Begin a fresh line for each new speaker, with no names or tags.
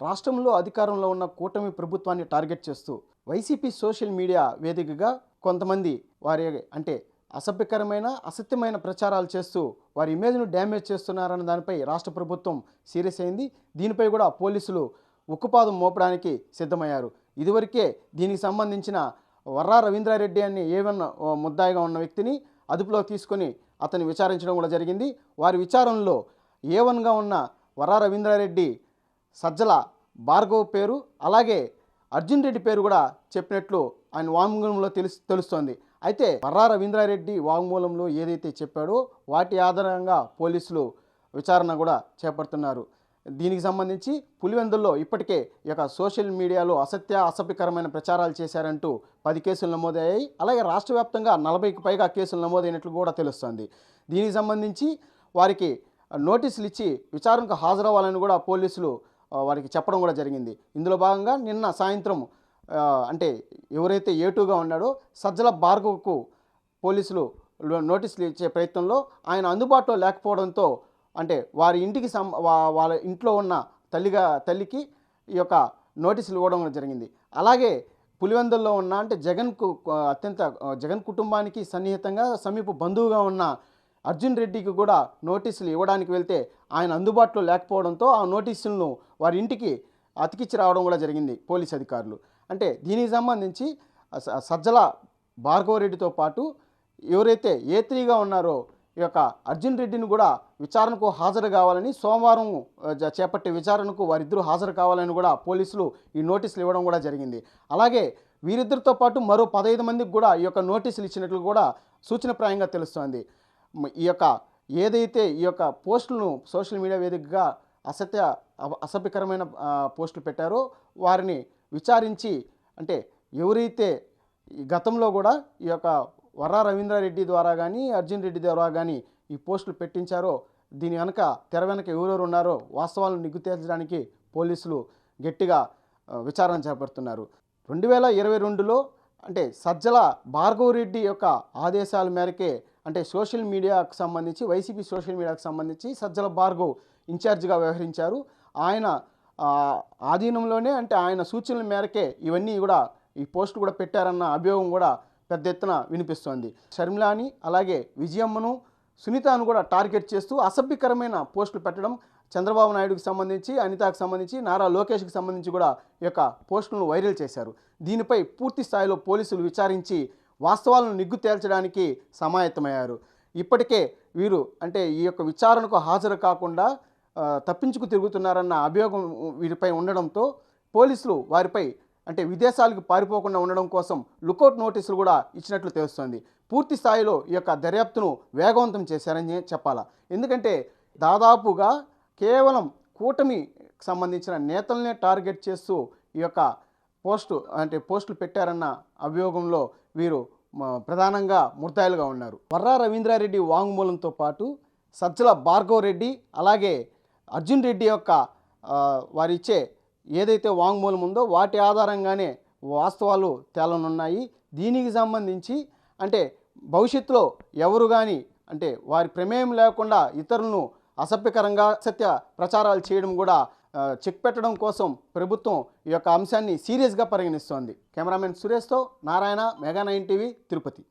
రాష్ట్రంలో అధికారంలో ఉన్న కూటమి ప్రభుత్వాన్ని టార్గెట్ చేస్తూ వైసీపీ సోషల్ మీడియా వేదికగా కొంతమంది వారి అంటే అసభ్యకరమైన అసత్యమైన ప్రచారాలు చేస్తూ వారి ఇమేజ్ను డ్యామేజ్ చేస్తున్నారన్న దానిపై రాష్ట్ర ప్రభుత్వం సీరియస్ అయింది. దీనిపై కూడా పోలీసులు ఉక్కుపాదం మోపడానికి సిద్ధమయ్యారు. ఇదివరకే దీనికి సంబంధించిన వర్రా రవీంద్రారెడ్డి అని ఏవన్ ముద్దాయిగా ఉన్న వ్యక్తిని అదుపులో తీసుకొని అతన్ని విచారించడం కూడా జరిగింది. వారి విచారణలో ఏవన్గా ఉన్న వర్రా రవీంద్రారెడ్డి సజ్జల భార్గవ్ పేరు అలాగే అర్జున్ రెడ్డి పేరు కూడా చెప్పినట్లు ఆయన వాంగ్మూలంలో తెలుస్తోంది. అయితే వర్రా రవీంద్రారెడ్డి వాంగ్మూలంలో ఏదైతే చెప్పాడో వాటి ఆధారంగా పోలీసులు విచారణ కూడా చేపడుతున్నారు. దీనికి సంబంధించి పులివెందుల్లో ఇప్పటికే ఈ యొక్క సోషల్ మీడియాలో అసభ్యకరమైన ప్రచారాలు చేశారంటూ 10 కేసులు నమోదయ్యాయి. అలాగే రాష్ట్ర వ్యాప్తంగా 40కి పైగా కేసులు నమోదైనట్లు కూడా తెలుస్తోంది. దీనికి సంబంధించి వారికి నోటీసులు ఇచ్చి విచారణకు హాజరవ్వాలని కూడా పోలీసులు వారికి చెప్పడం కూడా జరిగింది. ఇందులో భాగంగా నిన్న సాయంత్రం అంటే ఎవరైతే ఏటుగా ఉన్నాడో సజ్జల భార్గవ్కు పోలీసులు నోటీసులు ఇచ్చే ప్రయత్నంలో ఆయన అందుబాటులో లేకపోవడంతో అంటే వారి ఇంటికి వాళ్ళ ఇంట్లో ఉన్న తల్లికి ఈ యొక్క నోటీసులు ఇవ్వడం జరిగింది. అలాగే పులివెందుల్లో ఉన్న అంటే జగన్ కుటుంబానికి సన్నిహితంగా సమీప బంధువుగా ఉన్న అర్జున్ రెడ్డికి కూడా నోటీసులు ఇవ్వడానికి వెళ్తే ఆయన అందుబాటులో లేకపోవడంతో ఆ నోటీసులను వారి ఇంటికి అతికిచ్చి రావడం కూడా జరిగింది పోలీస్ అధికారులు. అంటే దీనికి సంబంధించి సజ్జల భార్గవ రెడ్డితో పాటు ఎవరైతే A3గా ఉన్నారో ఈ యొక్క అర్జున్ రెడ్డిని కూడా విచారణకు హాజరు కావాలని సోమవారం చేపట్టే విచారణకు వారిద్దరూ హాజరు కావాలని కూడా పోలీసులు ఈ నోటీసులు ఇవ్వడం కూడా జరిగింది. అలాగే వీరిద్దరితో పాటు మరో 15 మందికి కూడా ఈ యొక్క నోటీసులు ఇచ్చినట్లు కూడా సూచనప్రాయంగా తెలుస్తోంది. ఈ యొక్క ఏదైతే ఈ యొక్క పోస్టులను సోషల్ మీడియా వేదికగా అసభ్యకరమైన పోస్టులు పెట్టారో వారిని విచారించి అంటే ఎవరైతే గతంలో కూడా ఈ యొక్క వర్రా రవీంద్రారెడ్డి ద్వారా కానీ అర్జున్ రెడ్డి ద్వారా కానీ ఈ పోస్టులు పెట్టించారో దీని వెనక తెర వెనక ఎవరెవరు ఉన్నారో వాస్తవాలను నిగ్గు తేల్చడానికి పోలీసులు గట్టిగా విచారణ చేపడుతున్నారు. 2022లో అంటే సజ్జల భార్గవ రెడ్డి యొక్క ఆదేశాల మేరకే అంటే సోషల్ మీడియాకు సంబంధించి వైసీపీ సోషల్ మీడియాకు సంబంధించి సజ్జల భార్గవ్ ఇన్ఛార్జిగా వ్యవహరించారు. ఆయన ఆధీనంలోనే అంటే ఆయన సూచనల మేరకే ఇవన్నీ కూడా ఈ పోస్టులు కూడా పెట్టారన్న అభియోగం కూడా పెద్ద ఎత్తున వినిపిస్తోంది. షర్మిలాని అలాగే విజయమ్మను సునీతను కూడా టార్గెట్ చేస్తూ అసభ్యకరమైన పోస్టులు పెట్టడం చంద్రబాబు నాయుడుకి సంబంధించి అనితకు సంబంధించి నారా లోకేష్కి సంబంధించి కూడా ఈ యొక్క పోస్టులను వైరల్ చేశారు. దీనిపై పూర్తి స్థాయిలో పోలీసులు విచారించి వాస్తవాలను నిగ్గు తేల్చడానికి సమాయత్తమయ్యారు. ఇప్పటికే వీరు అంటే ఈ యొక్క విచారణకు హాజరు కాకుండా తప్పించుకు తిరుగుతున్నారన్న అభియోగం వీరిపై ఉండడంతో పోలీసులు వారిపై అంటే విదేశాలకు పారిపోకుండా ఉండడం కోసం లుకౌట్ నోటీసులు కూడా ఇచ్చినట్లు తెలుస్తోంది. పూర్తి స్థాయిలో ఈ యొక్క దర్యాప్తును వేగవంతం చేశారని చెప్పాలా. ఎందుకంటే దాదాపుగా కేవలం కూటమికి సంబంధించిన నేతలనే టార్గెట్ చేస్తూ ఈ యొక్క పోస్టులు పెట్టారన్న అభియోగంలో వీరు ప్రధానంగా ముద్దాయిలుగా ఉన్నారు. వర్రా రవీంద్రారెడ్డి వాంగ్మూలంతో పాటు సజ్జల భార్గవ రెడ్డి అలాగే అర్జున్ రెడ్డి యొక్క వారిచ్చే ఏదైతే వాంగ్మూలం ఉందో వాటి ఆధారంగానే వాస్తవాలు తేలనున్నాయి. దీనికి సంబంధించి అంటే భవిష్యత్తులో ఎవరు కానీ అంటే వారి ప్రమేయం లేకుండా ఇతరులను అసభ్యకరంగా సత్య ప్రచారాలు చేయడం కూడా చెక్ పెట్టడం కోసం ప్రభుత్వం ఈ యొక్క అంశాన్ని సీరియస్గా పరిగణిస్తోంది. కెమెరామెన్ సురేష్తో నారాయణ, మెగా 9 టీవీ, తిరుపతి.